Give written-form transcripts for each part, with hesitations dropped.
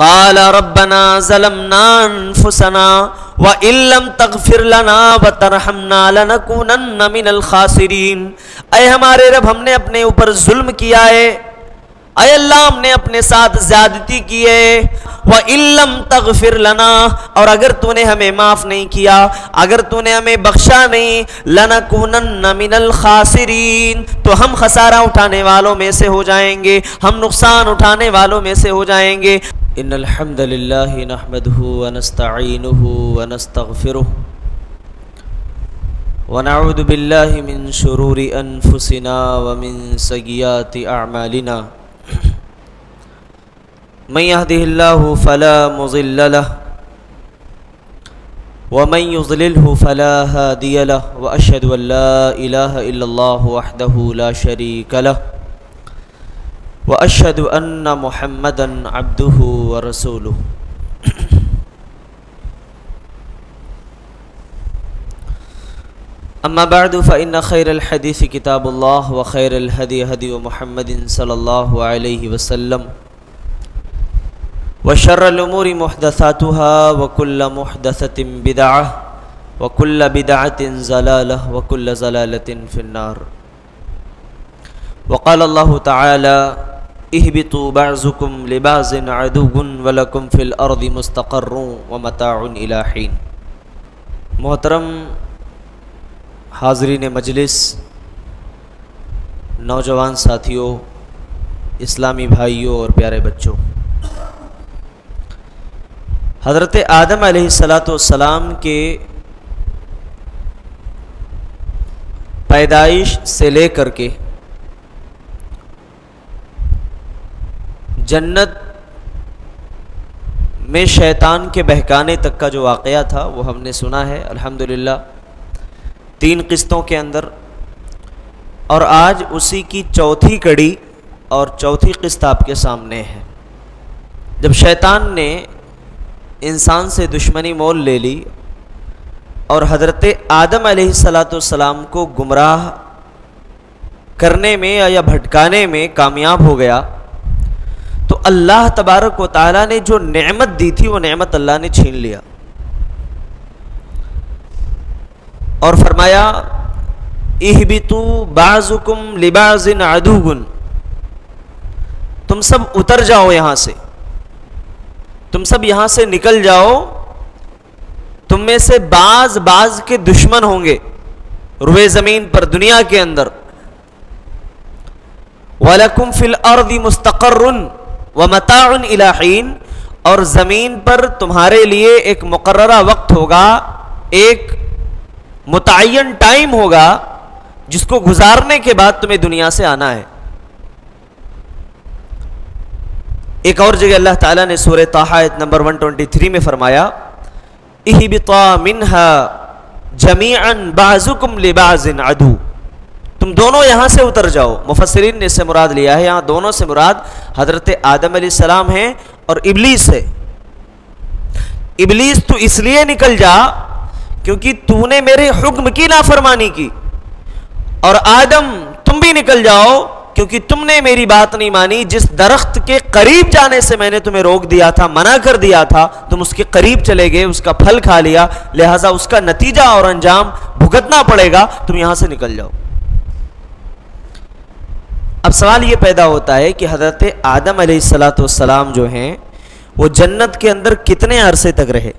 قال ربنا ظلمنا انفسنا وان لم تغفر لنا وترحمنا لنكونن من الخاسرین، اے ہمارے رب ہم نے اپنے اوپر ظلم کیا ہے، اے اللہ ہم نے اپنے ساتھ زیادتی کی ہے، وَإِن لَّمْ تَغْفِرْ لَنَا، اور اگر تو نے ہمیں معاف نہیں کیا، اگر تو نے ہمیں بخشا نہیں، لَنَكُونَنَّ مِنَ الْخَاسِرِينَ، تو ہم خسارہ اٹھانے والوں میں سے ہو جائیں گے، ہم نقصان اٹھانے والوں میں سے ہو جائیں گے۔ ان الحمد للہ نحمده ونستعینه ونستغفره ونعوذ باللہ من شرور انفسنا ومن سیئات اعمالنا، من يهده الله فلا مضل له ومن يضلله فلا هادي له، وأشهد أن لا إله إلا الله وحده لا شريك له، وأشهد أن محمدا عبده ورسوله۔ أما بعد فإن خير الحديث كتاب الله، وخير الهدي هدي محمد صلى الله عليه وسلم، وشر الأمور محدثاتها، وكل محدثة بدعة، وكل بدعة ضلالة، وكل ضلالة في النار۔ وقال الله تعالى: اهبطوا بعضكم لبعض عدو ولكم في الأرض مستقر ومتاع إلى حين۔ محترم حاضرین مجلس، نوجوان ساتھیوں، اسلامی بھائیوں اور پیارے بچوں، حضرت آدم علیہ السلام کے پیدائش سے لے کر کے جنت میں شیطان کے بہکانے تک کا جو واقعہ تھا وہ ہم نے سنا ہے الحمدللہ 3 قسطوں کے اندر، اور آج اسی کی چوتھی کڑی اور چوتھی قسط آپ کے سامنے ہے۔ جب شیطان نے انسان سے دشمنی مول لے لی اور حضرت آدم علیہ السلام کو گمراہ کرنے میں یا بھٹکانے میں کامیاب ہو گیا، تو اللہ تبارک و تعالیٰ نے جو نعمت دی تھی وہ نعمت اللہ نے چھین لیا اور فرمایا: اہبطوا بعضکم لبعض عدو، تم سب اتر جاؤ یہاں سے، تم سب یہاں سے نکل جاؤ، تم میں سے بعض کے دشمن ہوں گے روئے زمین پر، دنیا کے اندر۔ وَلَكُمْ فِي الْأَرْضِ مُسْتَقَرٌّ وَمَتَاعٌ إِلَى حِينٍ، اور زمین پر تمہارے لیے ایک مقررہ وقت ہوگا، ایک متعین ٹائم ہوگا جس کو گزارنے کے بعد تمہیں دنیا سے آنا ہے۔ ایک اور جگہ اللہ تعالیٰ نے سورہ طٰہٰ آیت نمبر 123 میں فرمایا: اہبطا منہا جمیعا بعضکم لبعض عدو، تم دونوں یہاں سے اتر جاؤ۔ مفسرین نے اس سے مراد لیا ہے، یہاں دونوں سے مراد حضرت آدم علیہ السلام ہیں اور ابلیس ہے۔ ابلیس تو اس لیے نکل جا کیونکہ تو نے میرے حکم کی نافرمانی کی، اور آدم تم بھی نکل جاؤ کیونکہ تم نے میری بات نہیں مانی۔ جس درخت کے قریب جانے سے میں نے تمہیں روک دیا تھا، منع کر دیا تھا، تم اس کے قریب چلے گئے، اس کا پھل کھا لیا، لہٰذا اس کا نتیجہ اور انجام بھگتنا پڑے گا، تم یہاں سے نکل جاؤ۔ اب سوال یہ پیدا ہوتا ہے کہ حضرت آدم علیہ السلام جو ہیں وہ جنت کے اندر کتنے عرصے تک رہے؟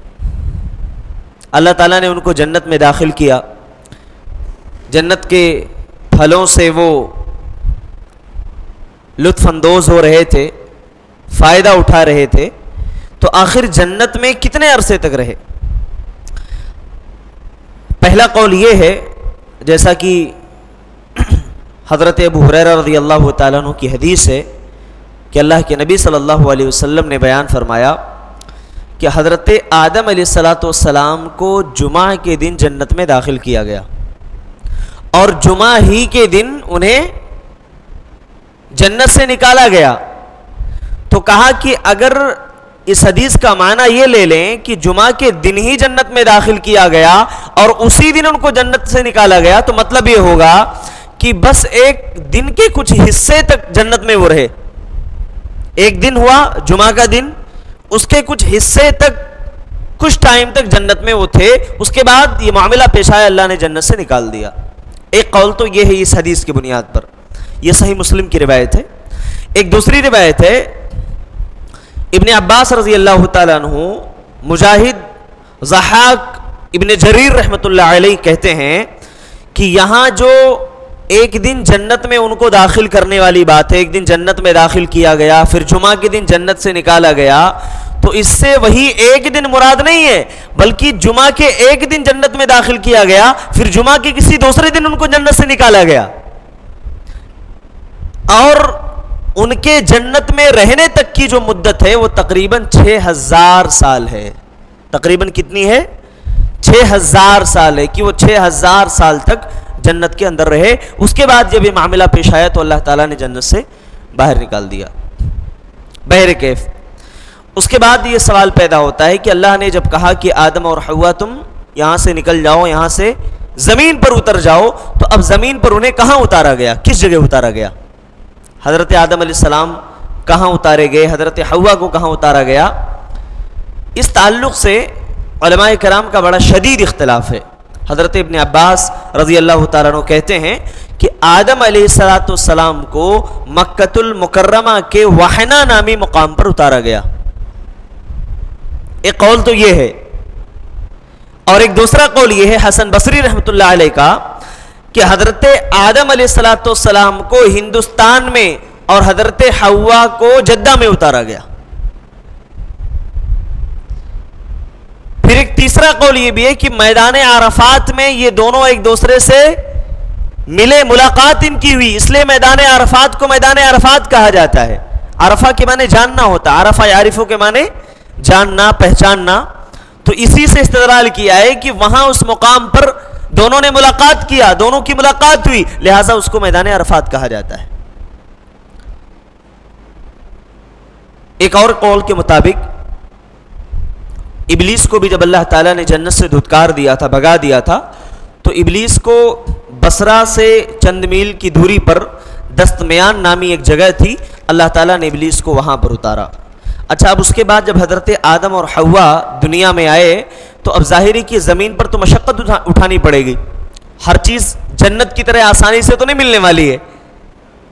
اللہ تعالیٰ نے ان کو جنت میں داخل کیا، جنت کے پھلوں سے وہ لطف اندوز ہو رہے تھے، فائدہ اٹھا رہے تھے، تو آخر جنت میں کتنے عرصے تک رہے؟ پہلا قول یہ ہے، جیسا کہ حضرت ابو ہریرہ رضی اللہ تعالیٰ عنہ کی حدیث ہے کہ اللہ کے نبی صلی اللہ علیہ وسلم نے بیان فرمایا کہ حضرت آدم علیہ السلام کو جمعہ کے دن جنت میں داخل کیا گیا، اور جمعہ ہی کے دن انہیں جنت سے نکالا گیا۔ تو کہا کہ اگر اس حدیث کا معنی یہ لے لیں کہ جمعہ کے دن ہی جنت میں داخل کیا گیا اور اسی دن ان کو جنت سے نکالا گیا، تو مطلب یہ ہوگا کہ بس ایک دن کے کچھ حصے تک جنت میں وہ رہے۔ ایک دن ہوا جمعہ کا دن، اس کے کچھ حصے تک کچھ ٹائم تک جنت میں وہ تھے، اس کے بعد یہ معاملہ پیش آیا، اللہ نے جنت سے نکال دیا۔ ایک قول تو یہ ہے اس حدیث کی بنیاد پر، یہ صحیح مسلم کی روایت ہے۔ ایک دوسری روایت ہے ابن عباس رضی اللہ تعالیٰ عنہ، مجاہد، ضحاک، ابن جریر رحمۃ اللہ علیہ کہتے ہیں کہ یہاں جو ایک دن جنت میں ان کو داخل کرنے والی بات ہے، ایک دن جنت میں داخل کیا گیا، پھر جمعہ کے دن جنت سے نکالا گیا، تو اس سے وہی ایک دن مراد نہیں ہے، بلکہ جمعہ کے ایک دن جنت میں داخل کیا گیا، پھر جمعہ کے کسی دوسرے دن ان کو جنت سے نکالا گیا، اور ان کے جنت میں رہنے تک کی جو مدت ہے وہ تقریباً 6000 سال ہے۔ تقریباً کتنی ہے؟ 6000 سال ہے، کہ وہ 6000 سال تک جنت کے اندر رہے۔ اس کے بعد جب یہ معاملہ پیش آیا تو اللہ تعالیٰ نے جنت سے باہر نکال دیا۔ بہرکیف اس کے بعد یہ سوال پیدا ہوتا ہے کہ اللہ نے جب کہا کہ آدم اور حوا تم یہاں سے نکل جاؤ، یہاں سے زمین پر اتر جاؤ، تو اب زمین پر انہیں کہاں اتارا گیا؟ کس جگہ اتارا گیا؟ حضرت آدم علیہ السلام کہاں اتارے گئے؟ حضرت حوا کو کہاں اتارا گیا؟ اس تعلق سے علماء کرام کا بڑا شدید اختلاف ہے۔ حضرت ابن عباس رضی اللہ تعالیٰ عنہ کہتے ہیں کہ آدم علیہ السلام کو مکۃ المکرمہ کے وحنا نامی مقام پر اتارا گیا، ایک قول تو یہ ہے، اور ایک دوسرا قول یہ ہے حسن بصری رحمۃ اللہ علیہ کا کہ حضرت آدم علیہ السلام کو ہندوستان میں اور حضرت حوا کو جدہ میں اتارا گیا۔ پھر ایک تیسرا قول یہ بھی ہے کہ میدان عرفات میں یہ دونوں ایک دوسرے سے ملے، ملاقات ان کی ہوئی، اس لیے میدان عرفات کو میدان عرفات کہا جاتا ہے۔ عرفہ کے معنی جاننا ہوتا، عرفہ یعرفو کے معنی جاننا، پہچاننا، تو اسی سے استدلال کیا ہے کہ وہاں اس مقام پر دونوں نے ملاقات کیا، دونوں کی ملاقات ہوئی، لہٰذا اس کو میدان عرفات کہا جاتا ہے۔ ایک اور قول کے مطابق ابلیس کو بھی جب اللہ تعالیٰ نے جنت سے دھتکار دیا تھا، بھگا دیا تھا، تو ابلیس کو بصرہ سے چند میل کی دوری پر دستمیان نامی ایک جگہ تھی، اللہ تعالیٰ نے ابلیس کو وہاں پر اتارا۔ اچھا، اب اس کے بعد جب حضرت آدم اور حوا دنیا میں آئے تو اب ظاہری کی زمین پر تو مشقت اٹھانی پڑے گی، ہر چیز جنت کی طرح آسانی سے تو نہیں ملنے والی ہے۔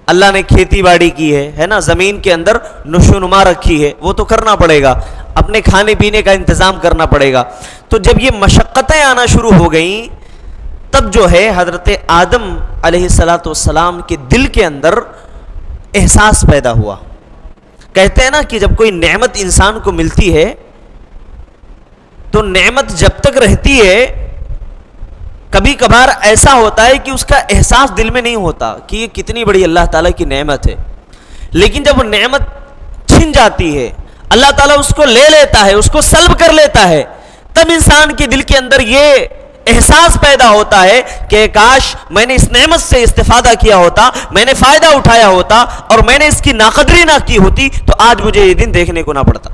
اللہ نے کھیتی باڑی کی ہے نا، زمین کے اندر نشو نما رکھی ہے، وہ تو کرنا پڑے گا، اپنے کھانے پینے کا انتظام کرنا پڑے گا۔ تو جب یہ مشقتیں آنا شروع ہو گئیں تب جو ہے حضرت آدم علیہ السلام کے دل کے اندر احساس پیدا ہوا۔ کہتے ہیں نا کہ جب کوئی نعمت انسان کو ملتی ہے تو نعمت جب تک رہتی ہے کبھی کبھار ایسا ہوتا ہے کہ اس کا احساس دل میں نہیں ہوتا کہ یہ کتنی بڑی اللہ تعالیٰ کی نعمت ہے، لیکن جب وہ نعمت چھن جاتی ہے، اللہ تعالیٰ اس کو لے لیتا ہے، اس کو سلب کر لیتا ہے، تب انسان کے دل کے اندر یہ احساس پیدا ہوتا ہے کہ کاش میں نے اس نعمت سے استفادہ کیا ہوتا، میں نے فائدہ اٹھایا ہوتا، اور میں نے اس کی ناقدری نہ کی ہوتی تو آج مجھے یہ دن دیکھنے کو نہ پڑتا۔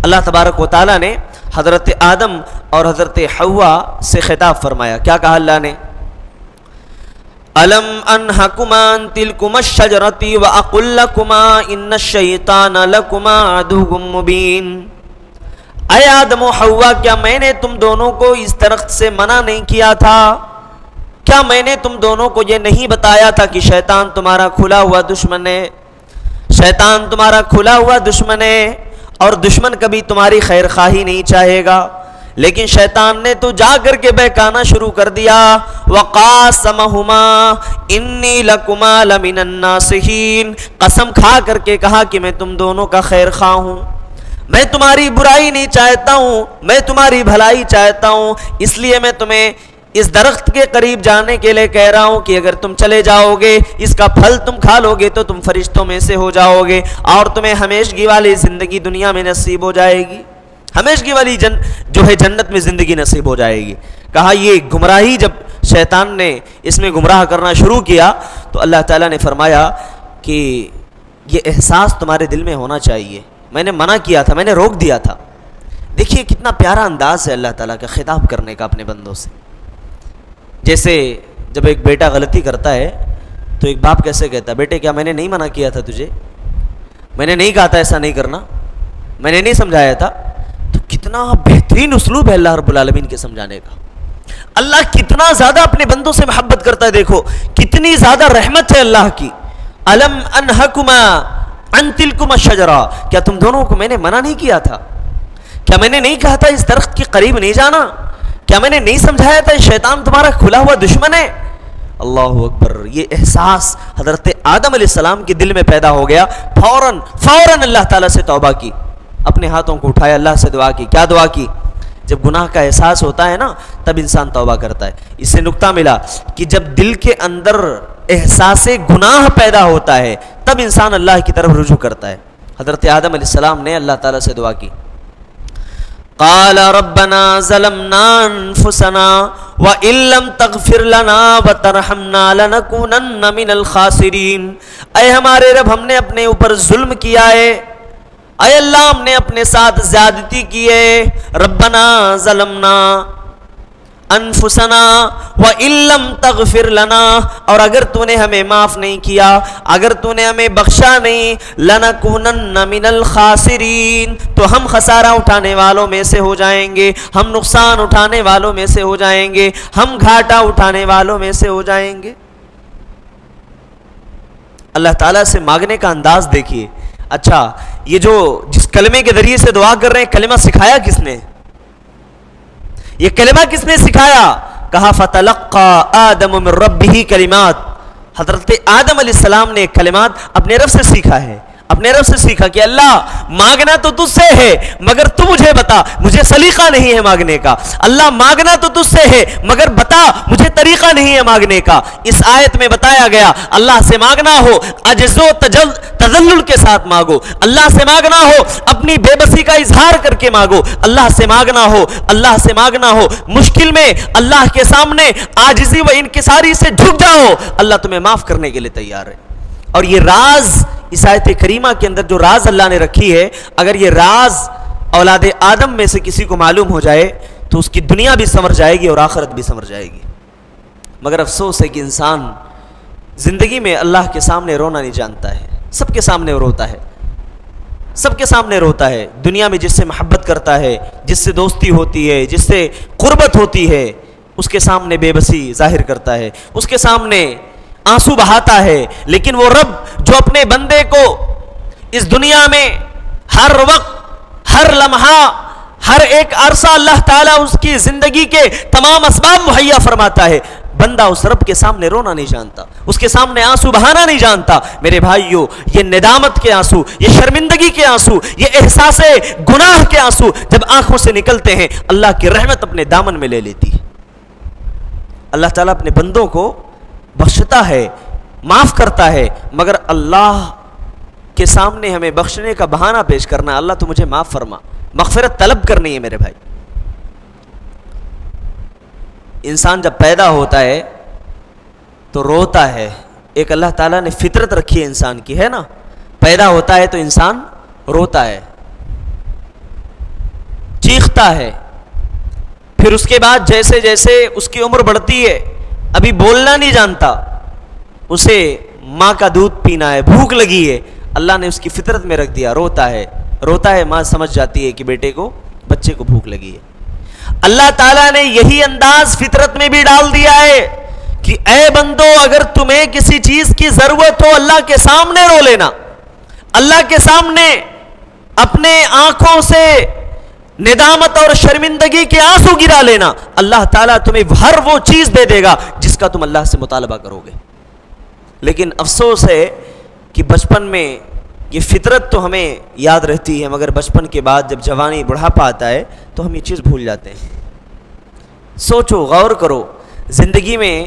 اللہ تبارک و تعالیٰ نے حضرت آدم اور حضرت حوا سے خطاب فرمایا، کیا کہا اللہ نے؟ أَلَمْ أَنْهَكُمَا عَنْ تِلْكُمَا الشَّجَرَةِ وَأَقُلْ لَكُمَا إِنَّ الشَّيْطَانَ لَكُمَا عَدُوٌّ مُّبِينٌ۔ اے آدم و حوا، کیا میں نے تم دونوں کو اس درخت سے منع نہیں کیا تھا؟ کیا میں نے تم دونوں کو یہ نہیں بتایا تھا کہ شیطان تمہارا کھلا ہوا دشمن ہے؟ شیطان تمہارا کھلا ہوا دشمن ہے، اور دشمن کبھی تمہاری خیر خواہی نہیں چاہے گا، لیکن شیطان نے تو جا کر کے بہکانا شروع کر دیا۔ وَقَاسَمَهُمَا إِنِّي لَكُمَا لَمِنَ النَّاصِحِينَ، قسم کھا کر کے کہا کہ میں تم دونوں کا خیر خواہ ہوں، میں تمہاری برائی نہیں چاہتا ہوں، میں تمہاری بھلائی چاہتا ہوں، اس لیے میں تمہیں اس درخت کے قریب جانے کے لیے کہہ رہا ہوں کہ اگر تم چلے جاؤ گے، اس کا پھل تم کھا لو گے تو تم فرشتوں میں سے ہو جاؤ گے، اور تمہیں ہمیشگی والی زندگی دنیا میں نصیب ہو جائے گی، ہمیشگی والی جو ہے جنت میں زندگی نصیب ہو جائے گی۔ کہا یہ گمراہی جب شیطان نے اس میں گمراہ کرنا شروع کیا تو اللہ تعالیٰ نے فرمایا کہ یہ احساس تمہارے دل میں ہونا چاہیے، میں نے منع کیا تھا، میں نے روک دیا تھا۔ دیکھیے کتنا پیارا انداز ہے اللہ تعالیٰ کا خطاب کرنے کا اپنے بندوں سے۔ جیسے جب ایک بیٹا غلطی کرتا ہے تو ایک باپ کیسے کہتا ہے، بیٹے کیا میں نے نہیں منع کیا تھا تجھے، میں نے نہیں کہا تھا ایسا نہیں کرنا، میں نے نہیں سمجھایا تھا. تو کتنا بہترین اسلوب ہے اللہ رب العالمین کے سمجھانے کا. اللہ کتنا زیادہ اپنے بندوں سے محبت کرتا ہے. دیکھو کتنی زیادہ رحمت ہے اللہ کی. الم انہکما عن تلکما الشجرہ، کیا تم دونوں کو میں نے منع نہیں کیا تھا؟ کیا میں نے نہیں کہا تھا اس درخت کے قریب نہیں جانا؟ کیا میں نے نہیں سمجھایا تھا شیطان تمہارا کھلا ہوا دشمن ہے؟ اللہ اکبر. یہ احساس حضرت آدم علیہ السلام کے دل میں پیدا ہو گیا. فوراً اللہ تعالیٰ سے توبہ کی، اپنے ہاتھوں کو اٹھایا، اللہ سے دعا کی. کیا دعا کی؟ جب گناہ کا احساس ہوتا ہے نا تب انسان توبہ کرتا ہے. اس سے نقطہ ملا کہ جب دل کے اندر احساس گناہ پیدا ہوتا ہے تب انسان اللہ کی طرف رجوع کرتا ہے. حضرت آدم علیہ السلام نے اللہ تعالیٰ سے دعا کی. قال ربنا ظلمنا انفسنا وان لم تغفر لنا وترحمنا لنكونن من الخاسرین. اے ہمارے رب، ہم نے اپنے اوپر ظلم کیا ہے. اے اللہ، ہم نے اپنے ساتھ زیادتی کی ہے. ربنا ظلمنا انفسنا وان لم تغفر لنا، اور اگر تو نے ہمیں معاف نہیں کیا، اگر تو نے ہمیں بخشا نہیں، لنکونن من الخاسرین، تو ہم خسارہ اٹھانے والوں میں سے ہو جائیں گے، ہم نقصان اٹھانے والوں میں سے ہو جائیں گے، ہم گھاٹا اٹھانے والوں میں سے ہو جائیں گے. اللہ تعالیٰ سے مانگنے کا انداز دیکھیے. اچھا، یہ جو جس کلمے کے ذریعے سے دعا کر رہے ہیں، کلمہ سکھایا کس نے؟ یہ کلمہ کس نے سکھایا؟ کہا فتلقى آدم من ربہ کلمات. حضرت آدم علیہ السلام نے کلمات اپنے رب سے سیکھا ہے. اپنے رب سے سیکھا کہ اللہ مانگنا تو تجھ سے ہے مگر تو مجھے بتا، مجھے سلیقہ نہیں ہے مانگنے کا. اللہ مانگنا تو تجھ سے ہے مگر بتا، مجھے طریقہ نہیں ہے مانگنے کا. اس آیت میں بتایا گیا اللہ سے مانگنا ہو عجز و تذلل کے ساتھ مانگو. اللہ سے مانگنا ہو اپنی بے بسی کا اظہار کر کے مانگو. اللہ سے مانگنا ہو، اللہ سے مانگنا ہو مشکل میں اللہ کے سامنے عاجزی و انکساری سے جھک جاؤ، اللہ تمہیں معاف کرنے کے لیے تیار ہے. اور یہ راز اس آیت کریمہ کے اندر جو راز اللہ نے رکھی ہے، اگر یہ راز اولاد آدم میں سے کسی کو معلوم ہو جائے تو اس کی دنیا بھی سنور جائے گی اور آخرت بھی سنور جائے گی. مگر افسوس ہے کہ انسان زندگی میں اللہ کے سامنے رونا نہیں جانتا ہے. سب کے سامنے روتا ہے، سب کے سامنے روتا ہے. دنیا میں جس سے محبت کرتا ہے، جس سے دوستی ہوتی ہے، جس سے قربت ہوتی ہے، اس کے سامنے بے بسی ظاہر کرتا ہے، اس کے سامنے آنسو بہاتا ہے. لیکن وہ رب جو اپنے بندے کو اس دنیا میں ہر وقت، ہر لمحہ، ہر ایک عرصہ اللہ تعالیٰ اس کی زندگی کے تمام اسباب مہیا فرماتا ہے، بندہ اس رب کے سامنے رونا نہیں جانتا، اس کے سامنے آنسو بہانا نہیں جانتا. میرے بھائیو، یہ ندامت کے آنسو، یہ شرمندگی کے آنسو، یہ احساس گناہ کے آنسو جب آنکھوں سے نکلتے ہیں، اللہ کی رحمت اپنے دامن میں لے لیتی ہے. اللہ تعالیٰ اپنے بندوں کو بخشتا ہے، معاف کرتا ہے، مگر اللہ کے سامنے ہمیں بخشنے کا بہانہ پیش کرنا، اللہ تو مجھے معاف فرما، مغفرت طلب کرنی ہے. میرے بھائی، انسان جب پیدا ہوتا ہے تو روتا ہے. ایک اللہ تعالیٰ نے فطرت رکھی ہے انسان کی، ہے نا؟ پیدا ہوتا ہے تو انسان روتا ہے، چیختا ہے. پھر اس کے بعد جیسے جیسے اس کی عمر بڑھتی ہے، ابھی بولنا نہیں جانتا، اسے ماں کا دودھ پینا ہے، بھوک لگی ہے، اللہ نے اس کی فطرت میں رکھ دیا، روتا ہے. روتا ہے، ماں سمجھ جاتی ہے کہ بیٹے کو، بچے کو بھوک لگی ہے. اللہ تعالیٰ نے یہی انداز فطرت میں بھی ڈال دیا ہے کہ اے بندو، اگر تمہیں کسی چیز کی ضرورت ہو اللہ کے سامنے رو لینا، اللہ کے سامنے اپنے آنکھوں سے ندامت اور شرمندگی کے آنسو گرا لینا، اللہ تعالیٰ تمہیں ہر وہ چیز دے دے گا جس کا تم اللہ سے مطالبہ کرو گے. لیکن افسوس ہے کہ بچپن میں یہ فطرت تو ہمیں یاد رہتی ہے، مگر بچپن کے بعد جب جوانی بڑھاپا آتا ہے تو ہم یہ چیز بھول جاتے ہیں. سوچو، غور کرو، زندگی میں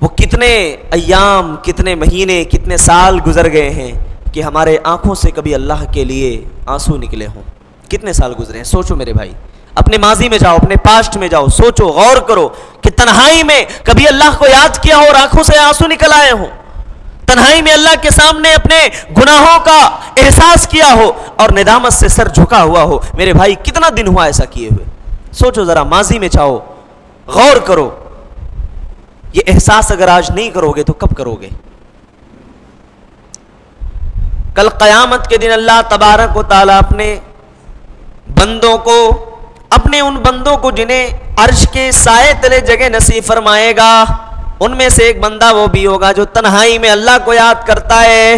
وہ کتنے ایام، کتنے مہینے، کتنے سال گزر گئے ہیں کہ ہمارے آنکھوں سے کبھی اللہ کے لیے آنسو نکلے ہوں. کتنے سال گزرے ہیں؟ سوچو میرے بھائی، اپنے ماضی میں جاؤ، اپنے پاسٹ میں جاؤ، سوچو، غور کرو کہ تنہائی میں کبھی اللہ کو یاد کیا ہو اور آنکھوں سے آنسو نکل آئے ہوں. تنہائی میں اللہ کے سامنے اپنے گناہوں کا احساس کیا ہو اور ندامت سے سر جھکا ہوا ہو. میرے بھائی، کتنا دن ہوا ایسا کیے ہوئے؟ سوچو ذرا، ماضی میں جاؤ، غور کرو. یہ احساس اگر آج نہیں کرو گے تو کب کرو گے؟ کل قیامت کے دن اللہ تبارک و تعالیٰ اپنے بندوں کو، اپنے ان بندوں کو جنہیں عرش کے سائے تلے جگہ نصیب فرمائے گا، ان میں سے ایک بندہ وہ بھی ہوگا جو تنہائی میں اللہ کو یاد کرتا ہے۔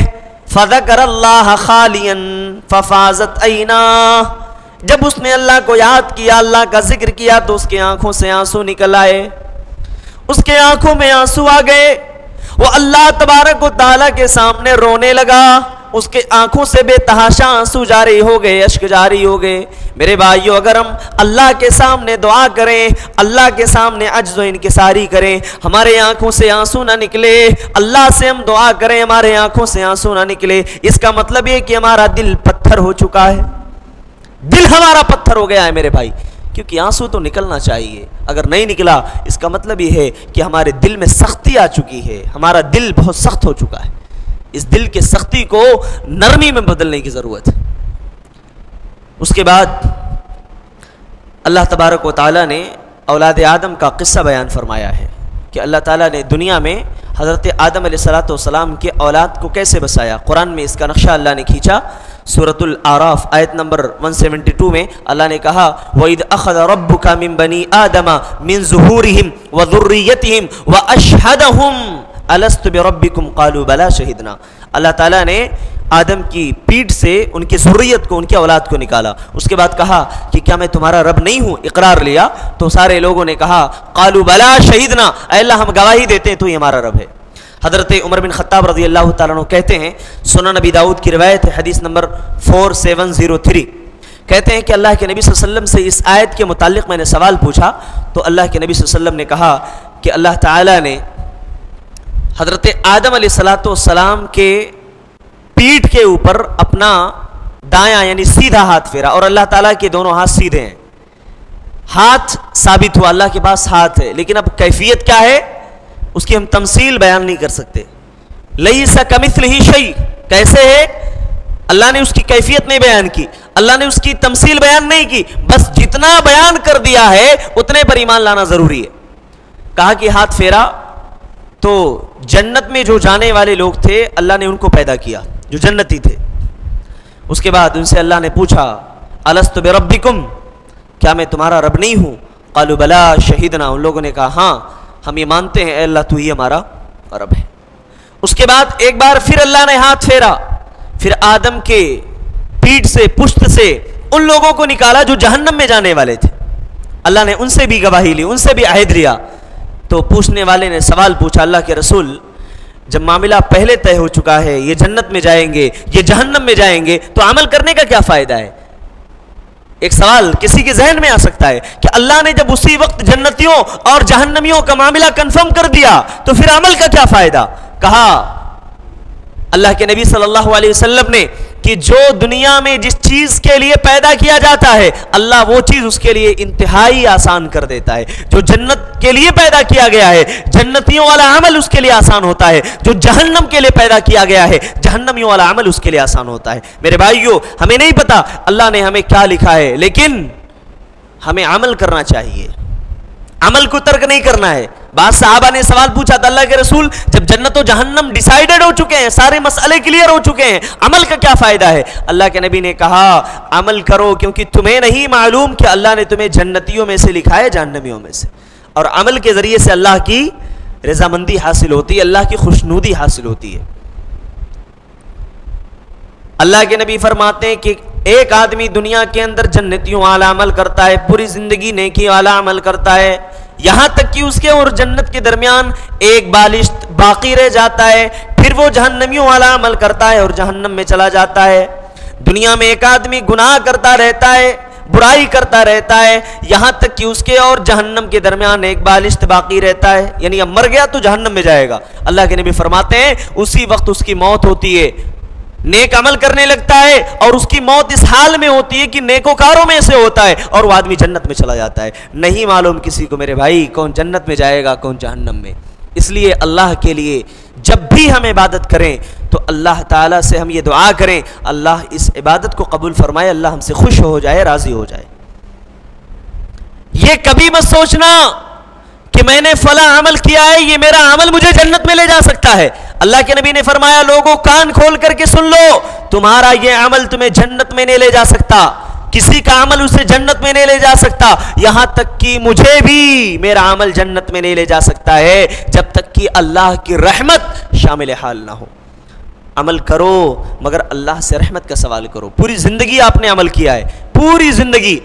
فذکر اللہ خالیا ففاضت عیناہ، جب اس نے اللہ کو یاد کیا، اللہ کا ذکر کیا، تو اس کی آنکھوں سے آنسو نکل آئے، اس کے آنکھوں میں آنسو آ گئے، وہ اللہ تبارک و تعالیٰ کے سامنے رونے لگا، اس کے آنکھوں سے بے تحاشا آنسو جاری ہو گئے، اشک جاری ہو گئے۔ میرے بھائیو، اگر ہم اللہ کے سامنے دعا کریں، اللہ کے سامنے عجز و انکساری کریں، ہمارے آنکھوں سے آنسو نہ نکلے، اللہ سے ہم دعا کریں ہمارے آنکھوں سے آنسو نہ نکلے، اس کا مطلب یہ کہ ہمارا دل پتھر ہو چکا ہے، دل ہمارا پتھر ہو گیا ہے میرے بھائی، کیونکہ آنسو تو نکلنا چاہیے، اگر نہیں نکلا اس کا مطلب یہ ہے کہ ہمارے دل میں سختی آ چکی ہے، ہمارا دل بہت سخت ہو چکا ہے، اس دل کے سختی کو نرمی میں بدلنے کی ضرورت ہے۔ اس کے بعد اللہ تبارک و تعالیٰ نے اولاد آدم کا قصہ بیان فرمایا ہے کہ اللہ تعالیٰ نے دنیا میں حضرت آدم علیہ السلام کے اولاد کو کیسے بسایا۔ قرآن میں اس کا نقشہ اللہ نے کھینچا، سورۃ الاعراف آیت نمبر 172 میں اللہ نے کہا وَإِذْ أَخَذَ رَبُّكَ مِنْ بَنِي آدَمَ مِنْ ظُهُورِهِمْ وَذُرِّيَّتِهِمْ وَأَشْهَدَهُمْ أَلَسْتُ بِرَبِّكُمْ قَالُوا بَلَى شَهِدْنَا۔ اللہ تعالیٰ نے آدم کی پیٹھ سے ان کی ذریت کو، ان کی اولاد کو نکالا، اس کے بعد کہا کہ کیا میں تمہارا رب نہیں ہوں، اقرار لیا، تو سارے لوگوں نے کہا قالوا بلا شہیدنا، اے اللہ ہم گواہی دیتے ہیں تو ہی ہمارا رب ہے۔ حضرت عمر بن خطاب رضی اللہ تعالیٰ عنہ کہتے ہیں، سنن نبی داؤد کی روایت ہے، حدیث نمبر 4703، کہتے ہیں کہ اللہ کے نبی صلی اللہ علیہ وسلم سے اس آیت کے متعلق میں نے سوال پوچھا، تو اللہ کے نبی صلی اللہ علیہ وسلم نے کہا کہ اللہ تعالیٰ نے حضرت آدم علیہ السلام کے پیٹھ کے اوپر اپنا دایاں یعنی سیدھا ہاتھ پھیرا، اور اللہ تعالیٰ کے دونوں ہاتھ سیدھے ہیں، ہاتھ ثابت ہوا اللہ کے پاس ہاتھ ہے، لیکن اب کیفیت کیا ہے اس کی ہم تمثیل بیان نہیں کر سکتے۔ لیس کمثلہ شیء، کیسے ہے اللہ نے اس کی کیفیت نہیں بیان کی، اللہ نے اس کی تمثیل بیان نہیں کی، بس جتنا بیان کر دیا ہے اتنے پر ایمان لانا ضروری ہے۔ کہا کہ ہاتھ پھیرا تو جنت میں جو جانے والے لوگ تھے اللہ نے ان کو پیدا کیا جو جنتی تھے، اس کے بعد ان سے اللہ نے پوچھا الست بربکم، کیا میں تمہارا رب نہیں ہوں؟ قالوا بلا شہیدنا، ان لوگوں نے کہا ہاں ہم یہ مانتے ہیں اے اللہ تو ہی ہمارا رب ہے۔ اس کے بعد ایک بار پھر اللہ نے ہاتھ پھیرا، پھر آدم کے پیٹھ سے، پشت سے ان لوگوں کو نکالا جو جہنم میں جانے والے تھے، اللہ نے ان سے بھی گواہی لی، ان سے بھی عہد لیا۔ تو پوچھنے والے نے سوال پوچھا اللہ کے رسول، جب معاملہ پہلے طے ہو چکا ہے، یہ جنت میں جائیں گے، یہ جہنم میں جائیں گے، تو عمل کرنے کا کیا فائدہ ہے؟ ایک سوال کسی کے ذہن میں آ سکتا ہے کہ اللہ نے جب اسی وقت جنتیوں اور جہنمیوں کا معاملہ کنفرم کر دیا تو پھر عمل کا کیا فائدہ؟ کہا اللہ کے نبی صلی اللہ علیہ وسلم نے کہ جو دنیا میں جس چیز کے لیے پیدا کیا جاتا ہے اللہ وہ چیز اس کے لیے انتہائی آسان کر دیتا ہے۔ جو جنت کے لیے پیدا کیا گیا ہے جنتیوں والا عمل اس کے لیے آسان ہوتا ہے، جو جہنم کے لیے پیدا کیا گیا ہے جہنمیوں والا عمل اس کے لیے آسان ہوتا ہے۔ میرے بھائیو، ہمیں نہیں پتا اللہ نے ہمیں کیا لکھا ہے، لیکن ہمیں عمل کرنا چاہیے، عمل کو ترک نہیں کرنا ہے۔ بعض صحابہ نے سوال پوچھا تھا اللہ کے رسول، جب جنت و جہنم ڈیسائیڈڈ ہو چکے ہیں، سارے مسئلے کلیئر ہو چکے ہیں، عمل کا کیا فائدہ ہے؟ اللہ کے نبی نے کہا عمل کرو، کیونکہ تمہیں نہیں معلوم کہ اللہ نے تمہیں جنتیوں میں سے لکھا ہے جہنمیوں میں سے، اور عمل کے ذریعے سے اللہ کی رضامندی حاصل ہوتی ہے، اللہ کی خوشنودی حاصل ہوتی ہے۔ اللہ کے نبی فرماتے ہیں کہ ایک آدمی دنیا کے اندر جنتیوں والا عمل کرتا ہے، پوری زندگی نیکی والا عمل کرتا ہے، یہاں تک کہ اس کے اور جنت کے درمیان ایک بالشت باقی رہ جاتا ہے، پھر وہ جہنمیوں والا عمل کرتا ہے اور جہنم میں چلا جاتا ہے۔ دنیا میں ایک آدمی گناہ کرتا رہتا ہے، برائی کرتا رہتا ہے، یہاں تک کہ اس کے اور جہنم کے درمیان ایک بالشت باقی رہتا ہے، یعنی اب مر گیا تو جہنم میں جائے گا۔ اللہ کے نبی فرماتے ہیں اسی وقت اس کی موت ہوتی ہے، نیک عمل کرنے لگتا ہے اور اس کی موت اس حال میں ہوتی ہے کہ نیکوکاروں میں سے ہوتا ہے اور وہ آدمی جنت میں چلا جاتا ہے۔ نہیں معلوم کسی کو میرے بھائی کون جنت میں جائے گا کون جہنم میں، اس لیے اللہ کے لیے جب بھی ہم عبادت کریں تو اللہ تعالیٰ سے ہم یہ دعا کریں اللہ اس عبادت کو قبول فرمائے، اللہ ہم سے خوش ہو جائے، راضی ہو جائے۔ یہ کبھی مت سوچنا کہ میں نے فلاں عمل کیا ہے یہ میرا عمل مجھے جنت میں لے جا سکتا ہے۔ اللہ کے نبی نے فرمایا لوگوں کان کھول کر کے سن لو، تمہارا یہ عمل تمہیں جنت میں نہیں لے جا سکتا، کسی کا عمل اسے جنت میں نہیں لے جا سکتا، یہاں تک کہ مجھے بھی میرا عمل جنت میں نہیں لے جا سکتا ہے جب تک کہ اللہ کی رحمت شامل حال نہ ہو۔ عمل کرو مگر اللہ سے رحمت کا سوال کرو۔ پوری زندگی آپ نے عمل کیا ہے، پوری زندگی۔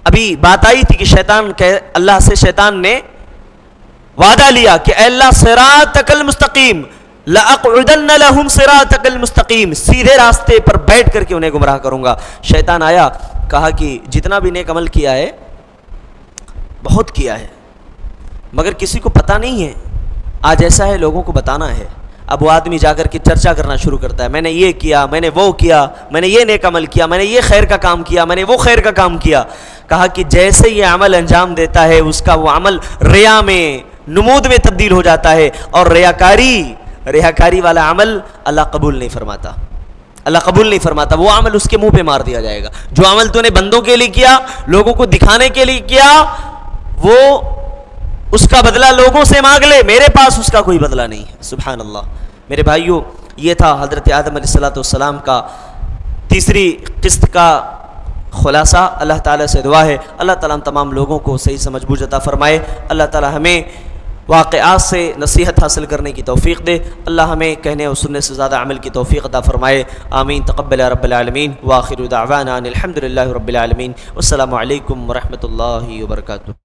ابھی بات آئی تھی کہ اللہ سے شیطان نے وعدہ لیا کہ اے اللہ صراطک المستقیم لَأَقْعُدَنَّ لَهُمْ صِرَاطَكَ الْمُسْتَقِيمِ، سیدھے راستے پر بیٹھ کر کے انہیں گمراہ کروں گا۔ شیطان آیا، کہا کہ جتنا بھی نیک عمل کیا ہے بہت کیا ہے مگر کسی کو پتہ نہیں ہے، آج ایسا ہے لوگوں کو بتانا ہے۔ اب وہ آدمی جا کر کے چرچا کرنا شروع کرتا ہے، میں نے یہ کیا، میں نے وہ کیا، میں نے یہ نیک عمل کیا، میں نے یہ خیر کا کام کیا، میں نے وہ خیر کا کام کیا۔ کہا کہ جیسے یہ عمل انجام دیتا ہے اس کا وہ عمل ریا میں، نمود میں تبدیل ہو جاتا ہے، اور ریاکاری والا عمل اللہ قبول نہیں فرماتا، اللہ قبول نہیں فرماتا، وہ عمل اس کے منہ پہ مار دیا جائے گا۔ جو عمل تو نے بندوں کے لیے کیا، لوگوں کو دکھانے کے لیے کیا، وہ اس کا بدلہ لوگوں سے مانگ لے، میرے پاس اس کا کوئی بدلہ نہیں ہے۔ سبحان اللہ۔ میرے بھائیو، یہ تھا حضرت آدم علیہ السلام کا تیسری قسط کا خلاصہ۔ اللہ تعالیٰ سے دعا ہے اللہ تعالیٰ ہم تمام لوگوں کو صحیح سمجھ بوجھ عطا فرمائے، اللہ تعالیٰ ہمیں واقعات سے نصیحت حاصل کرنے کی توفیق دے، اللہ ہمیں کہنے اور سننے سے زیادہ عمل کی توفیق عطا فرمائے، آمین۔ تقبل رب العالمین، وآخر دعوانا ان الحمد للہ رب العالمین، والسلام علیکم ورحمۃ اللہ وبرکاتہ۔